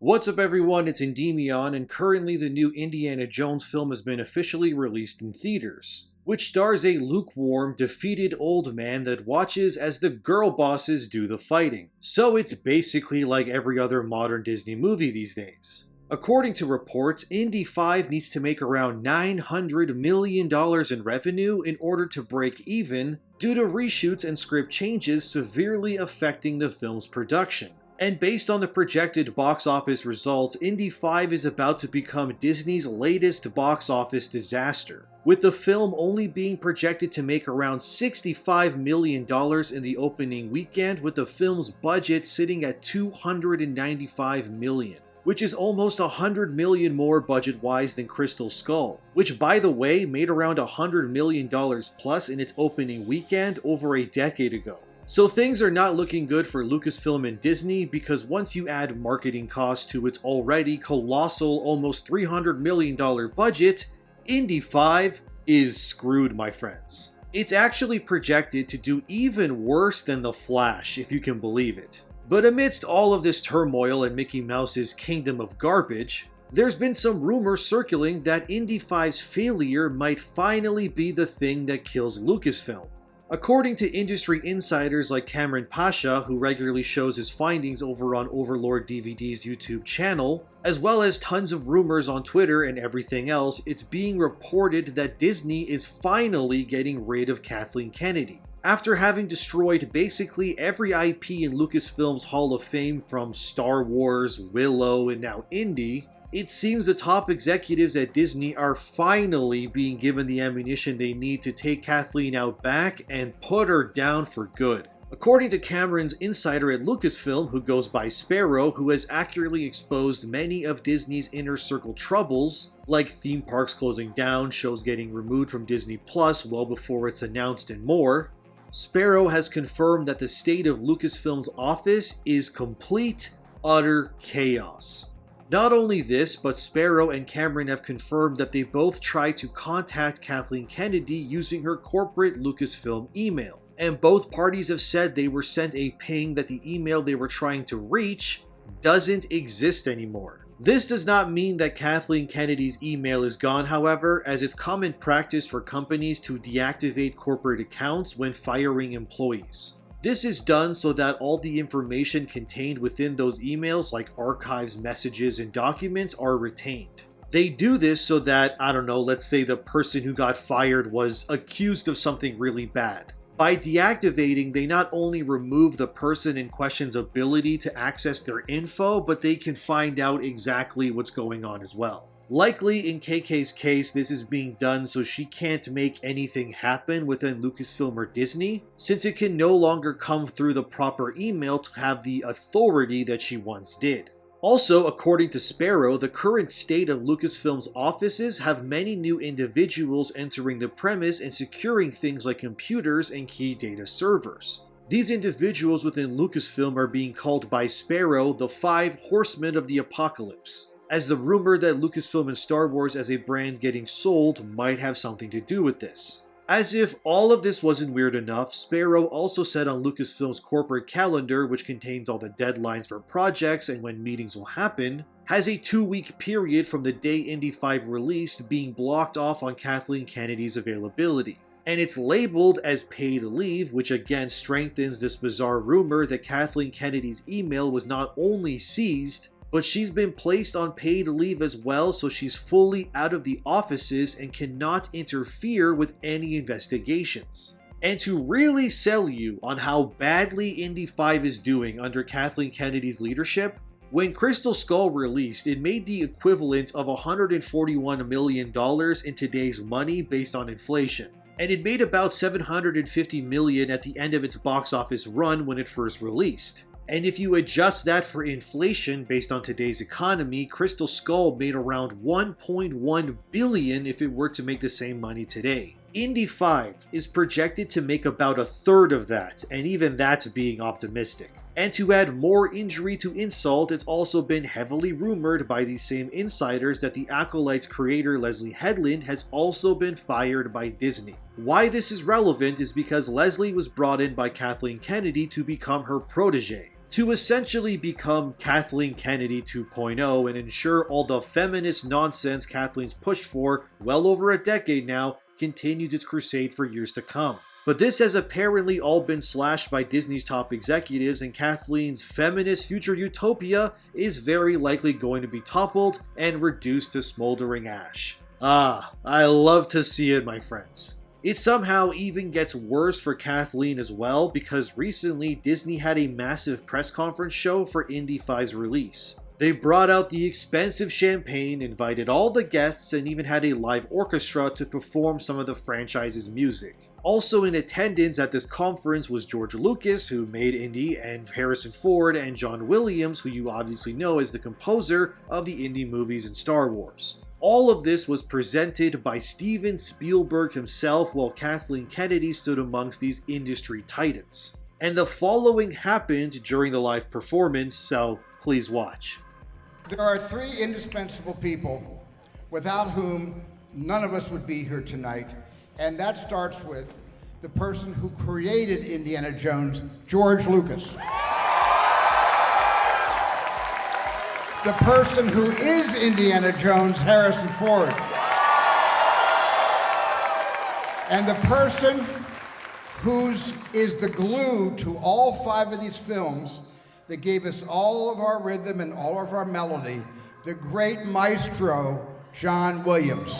What's up everyone, it's Endymion, and currently the new Indiana Jones film has been officially released in theaters, which stars a lukewarm, defeated old man that watches as the girl bosses do the fighting. So it's basically like every other modern Disney movie these days. According to reports, Indy 5 needs to make around $900 million in revenue in order to break even due to reshoots and script changes severely affecting the film's production. And based on the projected box office results, Indy 5 is about to become Disney's latest box office disaster, with the film only being projected to make around $65 million in the opening weekend, with the film's budget sitting at $295 million, which is almost $100 million more budget-wise than Crystal Skull, which by the way made around $100 million plus in its opening weekend over a decade ago. So things are not looking good for Lucasfilm and Disney, because once you add marketing costs to its already colossal almost $300 million budget, Indy 5 is screwed, my friends. It's actually projected to do even worse than The Flash, if you can believe it. But amidst all of this turmoil in Mickey Mouse's kingdom of garbage, there's been some rumors circling that Indy 5's failure might finally be the thing that kills Lucasfilm. According to industry insiders like Cameron Pasha, who regularly shows his findings over on Overlord DVD's YouTube channel, as well as tons of rumors on Twitter and everything else, it's being reported that Disney is finally getting rid of Kathleen Kennedy. After having destroyed basically every IP in Lucasfilm's Hall of Fame from Star Wars, Willow, and now Indy, it seems the top executives at Disney are finally being given the ammunition they need to take Kathleen out back and put her down for good. According to Cameron's insider at Lucasfilm, who goes by Sparrow, who has accurately exposed many of Disney's inner circle troubles, like theme parks closing down, shows getting removed from Disney Plus well before it's announced, and more, Sparrow has confirmed that the state of Lucasfilm's office is complete, utter chaos. Not only this, but Sparrow and Cameron have confirmed that they both tried to contact Kathleen Kennedy using her corporate Lucasfilm email, and both parties have said they were sent a ping that the email they were trying to reach doesn't exist anymore. This does not mean that Kathleen Kennedy's email is gone, however, as it's common practice for companies to deactivate corporate accounts when firing employees. This is done so that all the information contained within those emails, like archives, messages, and documents, are retained. They do this so that, let's say the person who got fired was accused of something really bad. By deactivating, they not only remove the person in question's ability to access their info, but they can find out exactly what's going on as well. Likely in KK's case, this is being done so she can't make anything happen within Lucasfilm or Disney, since it can no longer come through the proper email to have the authority that she once did. Also, according to Sparrow, the current state of Lucasfilm's offices have many new individuals entering the premise and securing things like computers and key data servers. These individuals within Lucasfilm are being called by Sparrow the 5 Horsemen of the Apocalypse, as the rumor that Lucasfilm and Star Wars as a brand getting sold might have something to do with this. As if all of this wasn't weird enough, Sparrow also said on Lucasfilm's corporate calendar, which contains all the deadlines for projects and when meetings will happen, has a 2-week period from the day Indy 5 released being blocked off on Kathleen Kennedy's availability. And it's labeled as paid leave, which again strengthens this bizarre rumor that Kathleen Kennedy's email was not only seized, but she's been placed on paid leave as well, so she's fully out of the offices and cannot interfere with any investigations. And to really sell you on how badly Indy 5 is doing under Kathleen Kennedy's leadership, when Crystal Skull released, it made the equivalent of $141 million in today's money based on inflation. And it made about $750 million at the end of its box office run when it first released. And if you adjust that for inflation based on today's economy, Crystal Skull made around $1.1 billion if it were to make the same money today. Indy 5 is projected to make about a third of that, and even that's being optimistic. And to add more injury to insult, it's also been heavily rumored by these same insiders that the Acolyte's creator Leslie Headland has also been fired by Disney. Why this is relevant is because Leslie was brought in by Kathleen Kennedy to become her protege. to essentially become Kathleen Kennedy 2.0 and ensure all the feminist nonsense Kathleen's pushed for well over a decade now continues its crusade for years to come. But this has apparently all been slashed by Disney's top executives, and Kathleen's feminist future utopia is very likely going to be toppled and reduced to smoldering ash. Ah, I love to see it, my friends. It somehow even gets worse for Kathleen as well, because recently Disney had a massive press conference show for Indy 5's release. They brought out the expensive champagne, invited all the guests, and even had a live orchestra to perform some of the franchise's music. Also in attendance at this conference was George Lucas, who made Indy, and Harrison Ford, and John Williams, who you obviously know as the composer of the Indy movies and Star Wars. All of this was presented by Stephen Spielberg himself, while Kathleen Kennedy stood amongst these industry titans. And the following happened during the live performance, so please watch. There are three indispensable people without whom none of us would be here tonight, and that starts with the person who created Indiana Jones, George Lucas. The person who is Indiana Jones, Harrison Ford. And the person who is the glue to all five of these films that gave us all of our rhythm and all of our melody, the great maestro, John Williams.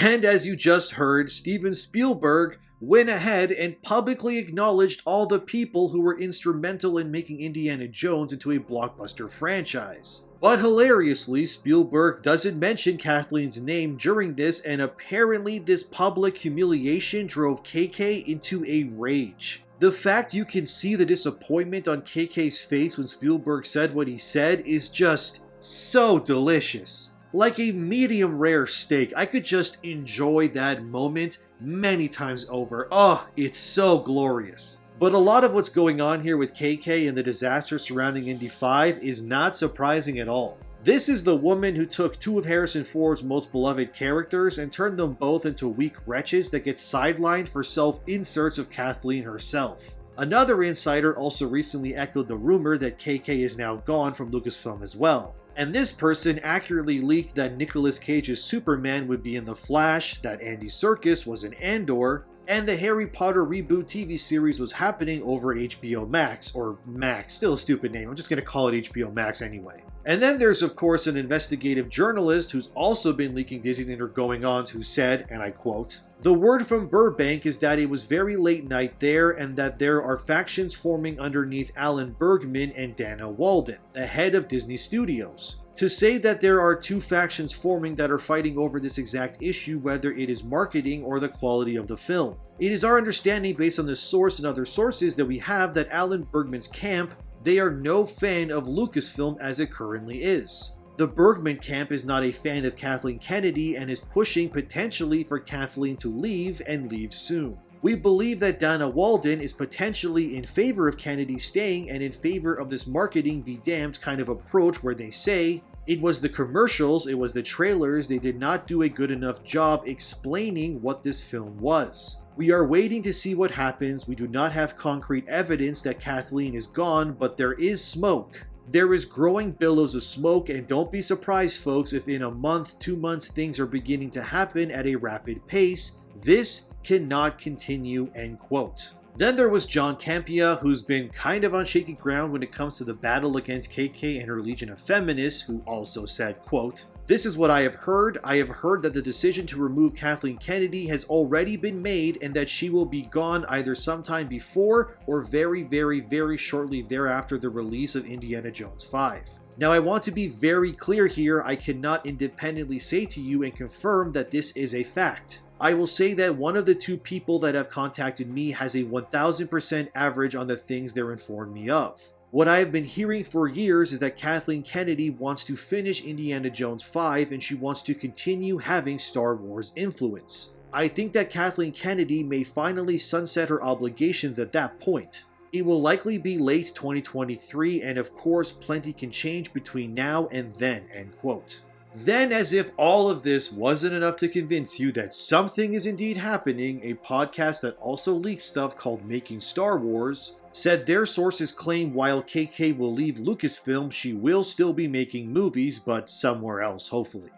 And as you just heard, Steven Spielberg went ahead and publicly acknowledged all the people who were instrumental in making Indiana Jones into a blockbuster franchise. But hilariously, Spielberg doesn't mention Kathleen's name during this, and apparently this public humiliation drove KK into a rage. The fact you can see the disappointment on KK's face when Spielberg said what he said is just so delicious. Like a medium rare steak, I could just enjoy that moment many times over. Oh, it's so glorious. But a lot of what's going on here with KK and the disaster surrounding Indy 5 is not surprising at all. This is the woman who took two of Harrison Ford's most beloved characters and turned them both into weak wretches that get sidelined for self-inserts of Kathleen herself. Another insider also recently echoed the rumor that KK is now gone from Lucasfilm as well. And this person accurately leaked that Nicolas Cage's Superman would be in The Flash, that Andy Serkis was in Andor, and the Harry Potter reboot TV series was happening over HBO Max, or Max, still a stupid name, I'm just going to call it HBO Max anyway. And then there's of course an investigative journalist who's also been leaking Disney's inner goings-ons who said, and I quote, "The word from Burbank is that it was very late night there and that there are factions forming underneath Alan Bergman and Dana Walden, the head of Disney Studios. To say that there are two factions forming that are fighting over this exact issue, whether it is marketing or the quality of the film. It is our understanding based on this source and other sources that we have that Alan Bergman's camp, they are no fan of Lucasfilm as it currently is. The Bergman camp is not a fan of Kathleen Kennedy and is pushing potentially for Kathleen to leave and leave soon. We believe that Dana Walden is potentially in favor of Kennedy staying and in favor of this marketing be damned kind of approach where they say, it was the commercials, it was the trailers, they did not do a good enough job explaining what this film was. We are waiting to see what happens. We do not have concrete evidence that Kathleen is gone, but there is smoke. There is growing billows of smoke, and don't be surprised folks if in a month, 2 months things are beginning to happen at a rapid pace. This cannot continue," end quote. Then there was John Campea, who's been kind of on shaky ground when it comes to the battle against KK and her legion of feminists, who also said, quote, "This is what I have heard. I have heard that the decision to remove Kathleen Kennedy has already been made and that she will be gone either sometime before or very, very, very shortly thereafter the release of Indiana Jones 5. Now I want to be very clear here, I cannot independently say to you and confirm that this is a fact. I will say that one of the two people that have contacted me has a 1000% average on the things they're informed me of. What I have been hearing for years is that Kathleen Kennedy wants to finish Indiana Jones 5 and she wants to continue having Star Wars influence. I think that Kathleen Kennedy may finally sunset her obligations at that point. It will likely be late 2023 and of course plenty can change between now and then," end quote. Then, as if all of this wasn't enough to convince you that something is indeed happening, a podcast that also leaks stuff called Making Star Wars said their sources claim while KK will leave Lucasfilm, she will still be making movies, but somewhere else, hopefully.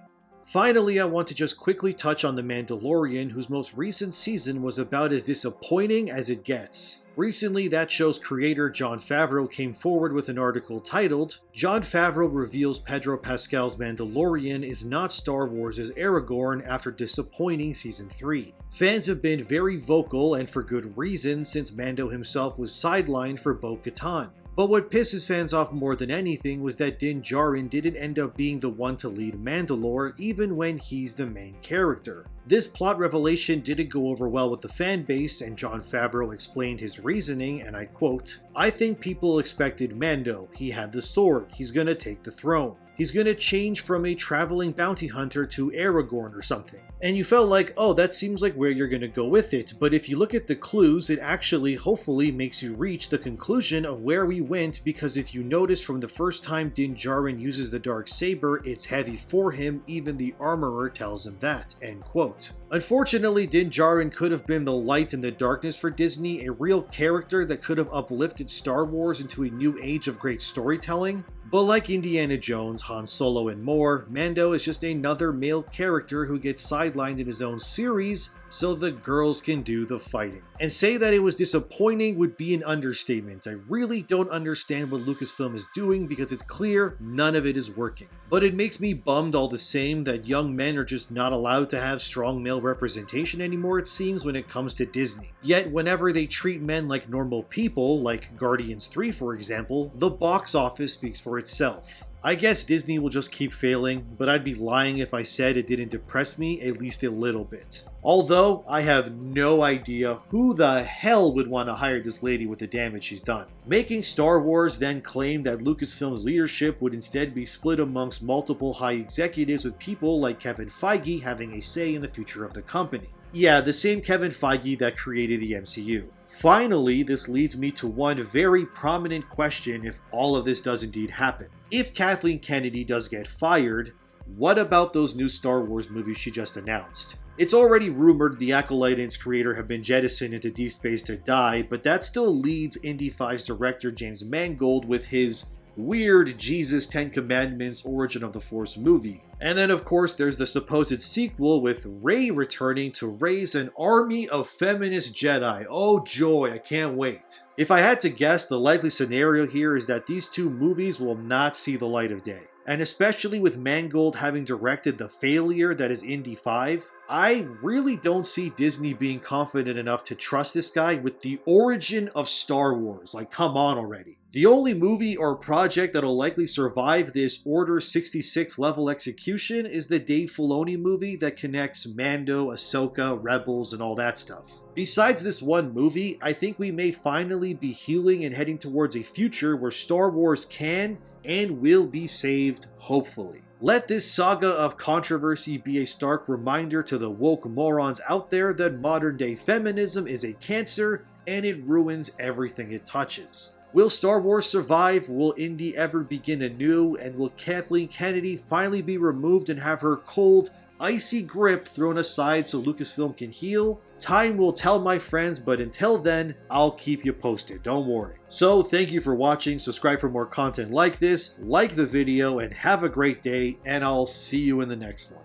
Finally, I want to just quickly touch on The Mandalorian, whose most recent season was about as disappointing as it gets. Recently, that show's creator Jon Favreau came forward with an article titled, "Jon Favreau reveals Pedro Pascal's Mandalorian is not Star Wars' Aragorn after disappointing Season 3. Fans have been very vocal, and for good reason, since Mando himself was sidelined for Bo-Katan. But what pisses fans off more than anything was that Din Djarin didn't end up being the one to lead Mandalore, even when he's the main character. This plot revelation didn't go over well with the fan base, and Jon Favreau explained his reasoning, and I quote, "I think people expected Mando. He had the sword. He's gonna take the throne. He's gonna change from a traveling bounty hunter to Aragorn or something. And you felt like, oh, that seems like where you're gonna go with it, but if you look at the clues, it actually hopefully makes you reach the conclusion of where we went, because if you notice from the first time Din Djarin uses the dark saber, it's heavy for him, even the armorer tells him that," end quote. Unfortunately, Din Djarin could have been the light in the darkness for Disney, a real character that could have uplifted Star Wars into a new age of great storytelling. But like Indiana Jones, Han Solo, and more, Mando is just another male character who gets sidelined in his own series so the girls can do the fighting. And say that it was disappointing would be an understatement. I really don't understand what Lucasfilm is doing because it's clear none of it is working. But it makes me bummed all the same that young men are just not allowed to have strong male representation anymore, it seems, when it comes to Disney. Yet whenever they treat men like normal people, like Guardians 3 for example, the box office speaks for itself. I guess Disney will just keep failing, but I'd be lying if I said it didn't depress me at least a little bit. Although, I have no idea who the hell would want to hire this lady with the damage she's done. Making Star Wars then claimed that Lucasfilm's leadership would instead be split amongst multiple high executives, with people like Kevin Feige having a say in the future of the company. Yeah, the same Kevin Feige that created the MCU. Finally, this leads me to one very prominent question if all of this does indeed happen. If Kathleen Kennedy does get fired, what about those new Star Wars movies she just announced? It's already rumored the Acolyte and its creator have been jettisoned into deep space to die, but that still leads Indy 5's director James Mangold with his weird Jesus 10 Commandments Origin of the Force movie. And then of course there's the supposed sequel with Rey returning to raise an army of feminist Jedi. Oh joy, I can't wait. If I had to guess, the likely scenario here is that these two movies will not see the light of day. And especially with Mangold having directed the failure that is Indy 5, I really don't see Disney being confident enough to trust this guy with the origin of Star Wars. Like, come on already. The only movie or project that'll likely survive this Order 66 level execution is the Dave Filoni movie that connects Mando, Ahsoka, Rebels, and all that stuff. Besides this one movie, I think we may finally be healing and heading towards a future where Star Wars can and will be saved, hopefully. Let this saga of controversy be a stark reminder to the woke morons out there that modern day feminism is a cancer and it ruins everything it touches. Will Star Wars survive? Will Indy ever begin anew? And will Kathleen Kennedy finally be removed and have her cold, icy grip thrown aside so Lucasfilm can heal? Time will tell, my friends, but until then, I'll keep you posted, don't worry. So, thank you for watching, subscribe for more content like this, like the video, and have a great day, and I'll see you in the next one.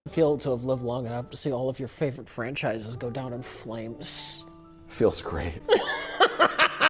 Feel to have lived long enough to see all of your favorite franchises go down in flames. Feels great.